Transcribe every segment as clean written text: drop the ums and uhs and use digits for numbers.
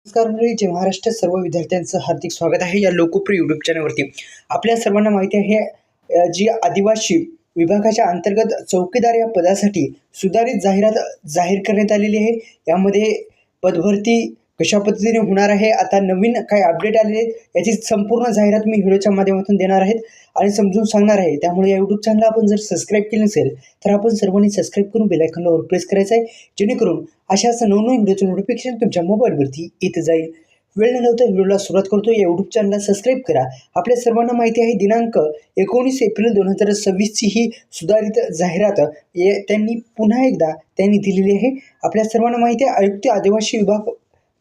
नमस्कार मंडळी, जय महाराष्ट्र. सर्व विद्यार्थ्यांचं हार्दिक स्वागत आहे या लोकप्रिय यूट्यूब चॅनलवरती. आपल्या सर्वांना माहिती आहे जी आदिवासी विभागाच्या अंतर्गत चौकीदार या पदासाठी सुधारित जाहिरात जाहीर करण्यात आलेली आहे. यामध्ये पदभरती कशा पद्धतीने होणार आहे, आता नवीन काही अपडेट आलेले आहेत, याची संपूर्ण जाहिरात मी व्हिडिओच्या माध्यमातून देणार आहेत आणि समजून सांगणार आहे. त्यामुळे या यूट्यूब चॅनलला आपण जर सबस्क्राईब केले नसेल तर आपण सर्वांनी सबस्क्राईब करून बेल आयकॉनला प्रेस करायचं आहे, जेणेकरून अशाच नवनवीन व्हिडिओचं नोटिफिकेशन तुमच्या मोबाईलवरती येत जाईल. वेळ न लावता व्हिडिओला सुरुवात करतो. या यूट्यूब चॅनलला सबस्क्राईब करा. आपल्या सर्वांना माहिती आहे दिनांक 19 एप्रिल 2026ची ही सुधारित जाहिरात त्यांनी पुन्हा एकदा दिलेली आहे. आपल्या सर्वांना माहिती आहे आयुक्त आदिवासी विभाग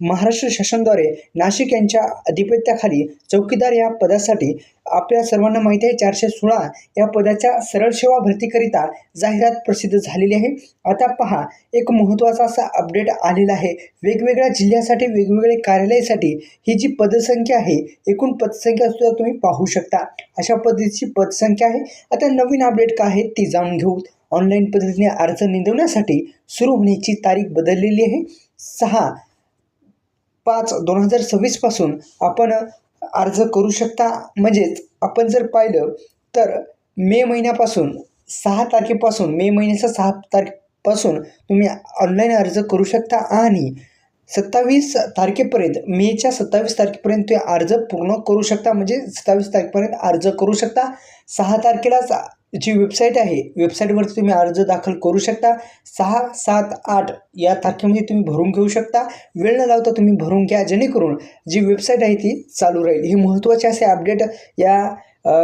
महाराष्ट्र शासनाद्वारे नाशिक यांच्या अधिपत्याखाली चौकीदार या पदासाठी आपल्या सर्वांना माहिती आहे 416 या पदाच्या सरळ सेवा भरतीकरिता जाहिरात प्रसिद्ध झालेली आहे. आता पहा, एक महत्त्वाचा असा अपडेट आलेला आहे. वेगवेगळ्या जिल्ह्यासाठी वेगवेगळे कार्यालयासाठी ही जी पदसंख्या आहे, एकूण पदसंख्या सुद्धा तुम्ही पाहू शकता. अशा पद्धतीची पदसंख्या आहे. आता नवीन अपडेट काय आहे ते जाणून घेऊ. ऑनलाईन पद्धतीने अर्ज नोंदवण्यासाठी सुरू होण्याची तारीख बदललेली आहे. 6/5/2026 पासून आपण अर्ज करू शकता. म्हणजेच आपण जर पाहिलं तर मे महिन्यापासून 6 तारखेपासून मे महिन्याच्या 6 तारखेपासून तुम्ही ऑनलाईन अर्ज करू शकता आणि 27 तारखेपर्यंत मेच्या 27 तारखेपर्यंत ते अर्ज पूर्ण करू शकता. म्हणजे 27 तारखेपर्यंत अर्ज करू शकता. 6 तारखेलाच जी वेबसाईट आहे, वेबसाईटवरती तुम्ही अर्ज दाखल करू शकता. 6, 7, 8 या तारखेमध्ये तुम्ही भरून घेऊ शकता. वेळ न लावता तुम्ही भरून घ्या, जेणेकरून जी वेबसाईट आहे ती चालू राहील. हे महत्त्वाचे असे अपडेट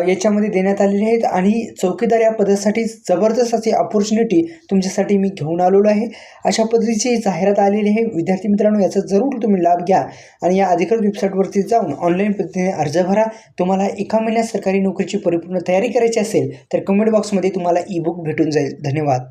याच्यामध्ये देण्यात आलेले आहेत आणि चौकीदार या पदासाठी जबरदस्त अशी अपॉर्च्युनिटी तुमच्यासाठी मी घेऊन आलेलो आहे. अशा पद्धतीची जाहिरात आलेली आहे. विद्यार्थी मित्रांनो, याचा जरूर तुम्ही लाभ घ्या आणि या अधिकृत वेबसाईटवरती जाऊन ऑनलाईन पद्धतीने अर्ज भरा. तुम्हाला 1 महिन्यात सरकारी नोकरीची परिपूर्ण तयारी करायची असेल तर कमेंट बॉक्समध्ये तुम्हाला ई बुक भेटून जाईल. धन्यवाद.